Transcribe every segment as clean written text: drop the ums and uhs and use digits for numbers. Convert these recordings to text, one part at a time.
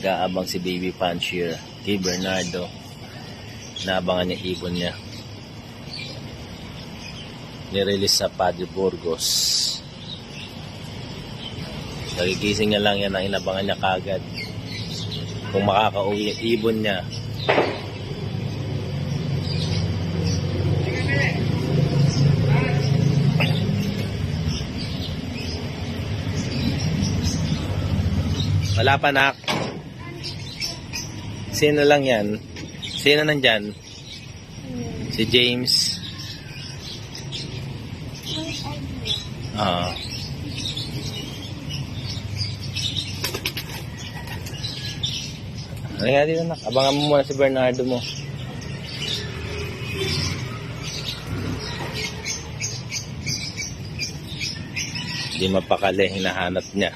nag-aabang si Baby Punchier kay Bernardo. Naabangan niya ibon niya. Nirelease sa Padre Burgos. Nagigising niya lang yan ang inabangan niya kagad. Kung makakauwi yung ibon niya. Wala pa, nak. Sino lang yan? Sino nandyan? Si James. Oo. Ano nga dito, nak? Abangan mo muna si Bernardo mo. Hindi mapakali, hinahanap niya.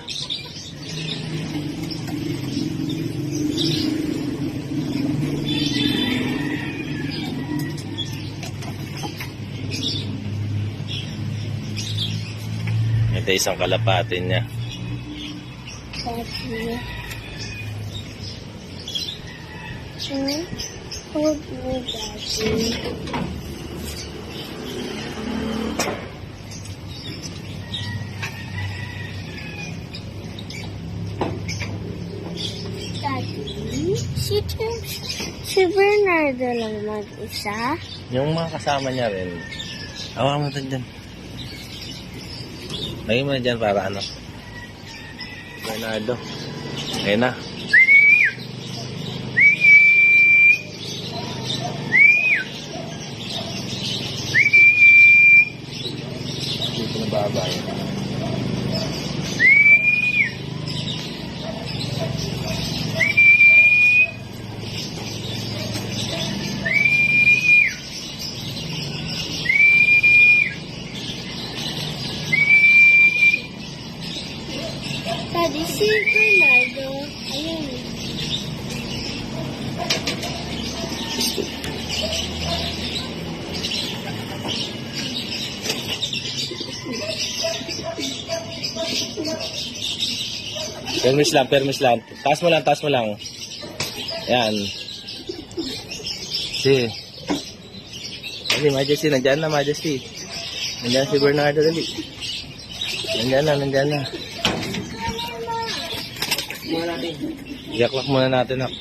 Ito isang kalapatin niya. Hold me, Daddy. Daddy, si Bernardo lang mag-isa? Yung mga kasama niya rin. Awa mo ito dyan. Lagay mo na dyan para ano. Bernardo. Ayun na. Dito na babay. Daddy, si Bernardo. Ayun. Permis lang. Taas mo lang. Yan. Si. Dali, Majesty. Nandyan na, Majesty. Nandyan si Bernardo, dali. Nandyan na. Iaklak muna natin, nak.